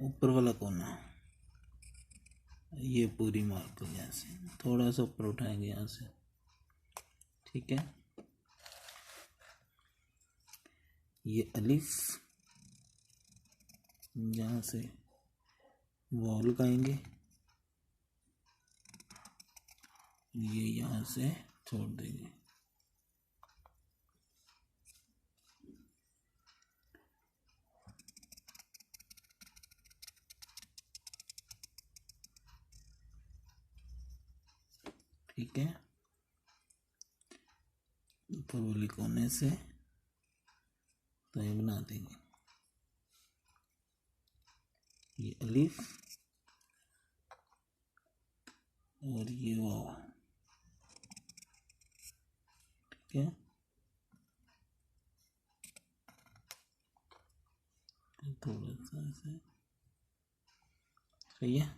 ऊपर वाला कोना, ये पूरी मार्क कर, यहाँ से थोड़ा सा ऊपर उठाएंगे यहाँ से, ठीक है। ये अलिफ, यहाँ से वॉल लगाएंगे, ये यहाँ से छोड़ देंगे, ठीक है। ऊपर वाले कोने से तो ये बना देंगे, ये अलिफ और ये वाव, ठीक है। थोड़ा सा ऐसे, सही है।